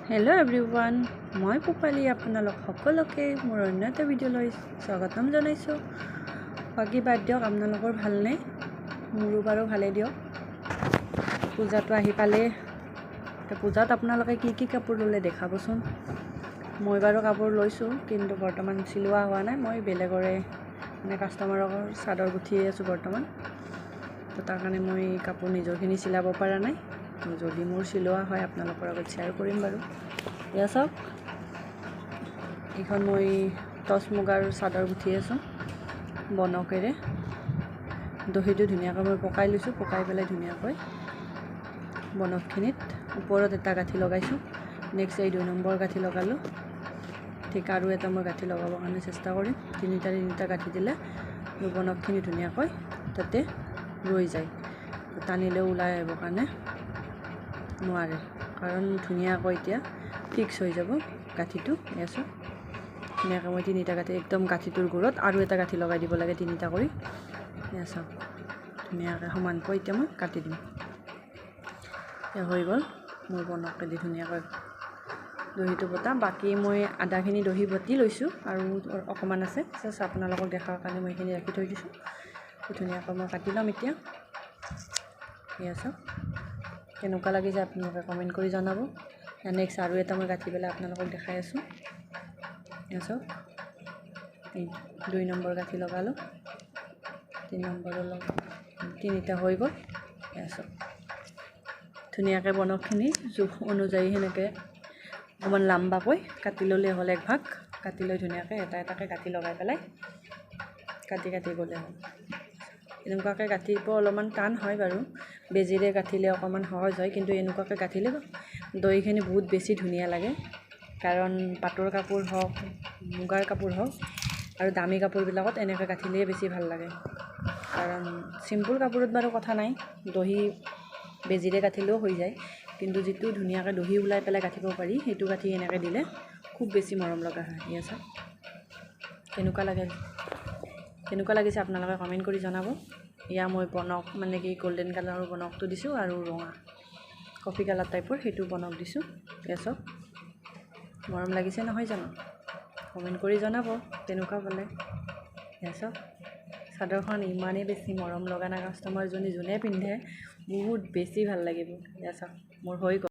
Hello' everyone, মই পুপালি আপোনালোক সকলোকে মোৰ অন্য এটা ভিডিঅ'লৈ স্বাগতম জনাইছোঁ। বাকী বাদ দিয়ক, আপোনালোকৰ ভালনে? মোৰো বাৰু ভালেই দিয়ক। পূজাটো আহি পালে। পূজাত আপোনালোকে কি কাপোৰ ল'লে দেখাবচোন। মই বাৰু কাপোৰ লৈছোঁ, কিন্তু বৰ্তমান চিলোৱা হোৱা নাই। মই বেলেগৰে কাষ্টমাৰৰ চাদৰ গুঠিয়ে আছোঁ বৰ্তমান। তো তাৰ কাৰণে মই কাপোৰ নিজৰখিনি চিলাব পৰা নাই। যদি মোৰ চিলোৱা হয় আপোনালোকৰ আগত শ্বেয়াৰ কৰিম বাৰু। এয়া চাওক, এইখন মই টচ মুগাৰ চাদৰ গুঠি আছোঁ বনকেৰে। দহিটো ধুনীয়াকৈ মই পকাই লৈছোঁ, পকাই পেলাই ধুনীয়াকৈ বনকখিনিত ওপৰত এটা গাঁঠি লগাইছোঁ। নেক্সট এই 2 নম্বৰ গাঁঠি লগালোঁ। ঠিক আৰু এটা মই গাঁঠি লগাবৰ কাৰণে চেষ্টা কৰিম। তিনিটা গাঁঠি দিলে বনকখিনি ধুনীয়াকৈ তাতে ৰৈ যায়। টানিলেও ওলাই আহিবৰ কাৰণে নোৱাৰে, কাৰণ ধুনীয়াকৈ এতিয়া ফিক্স হৈ যাব গাঁঠিটো। এছো ধুনীয়াকৈ মই 3টা গাঁঠি একদম গাঁঠিটোৰ ঘূৰত আৰু এটা গাঁঠি লগাই দিব লাগে 3টা কৰি। এছো ধুনীয়াকৈ সমানকৈ এতিয়া মই কাটি দিম। হৈ গ'ল মোৰ বনকেদি ধুনীয়াকৈ দহিটো বটা। বাকী মই আধাখিনি দহি বটি লৈছোঁ আৰু অকণমান আছে। জাষ্ট আপোনালোকক দেখাৰ কাৰণে মই এইখিনি ৰাখি থৈ দিছোঁ। ধুনীয়াকৈ মই কাটি ল'ম এতিয়া। চাওক কেনেকুৱা লাগিছে আপোনালোকে কমেণ্ট কৰি জনাব। নেক্সট আৰু এটা মই গাঁঠি পেলাই আপোনালোকক দেখাই আছোঁ। চাওক, এই 2 নম্বৰ গাঁঠি লগালোঁ, 3 নম্বৰৰ লগত 3টা হৈ গ'ল। চাওক ধুনীয়াকৈ বনকখিনি জোখ অনুযায়ী সেনেকৈ অকণমান লাম্বাকৈ কাটি ল'লে হ'ল। এক ভাগ কাটি লৈ ধুনীয়াকৈ এটাকৈ গাঁঠি লগাই পেলাই কাটি গ'লে হ'ল। এনেকুৱাকৈ গাঁঠিব অলপমান টান হয় বাৰু, বেজিৰে গাঁঠিলে অকণমান সহজ হয়, কিন্তু এনেকুৱাকৈ গাঁঠিলে দহিখিনি বহুত বেছি ধুনীয়া লাগে। কাৰণ পাটৰ কাপোৰ হওক, মুগাৰ কাপোৰ হওক আৰু দামী কাপোৰবিলাকত এনেকৈ গাঁঠিলেই বেছি ভাল লাগে। কাৰণ চিম্পুল কাপোৰত বাৰু কথা নাই, দহি বেজিৰে গাঁঠিলেও হৈ যায়, কিন্তু যিটো ধুনীয়াকৈ দহি ওলাই পেলাই গাঁঠিব পাৰি, সেইটো গাঁঠি এনেকৈ দিলে খুব বেছি মৰম লগা হয়। চাওক কেনেকুৱা লাগিছে আপোনালোকে কমেণ্ট কৰি জনাব। এয়া মই বনক মানে কি গল্ডেন কালাৰৰ বনকটো দিছোঁ আৰু ৰঙা কফি কালাৰ টাইপৰ সেইটো বনক দিছোঁ। চাওক মৰম লাগিছে নহয় জানো? কমেণ্ট কৰি জনাব তেনেকুৱা পালে। চাওক চাদৰখন ইমানেই বেছি মৰম লগা না, কাষ্টমাৰজনী যোনে পিন্ধে বহুত বেছি ভাল লাগিব। চাওক মোৰ হৈ গ'ল।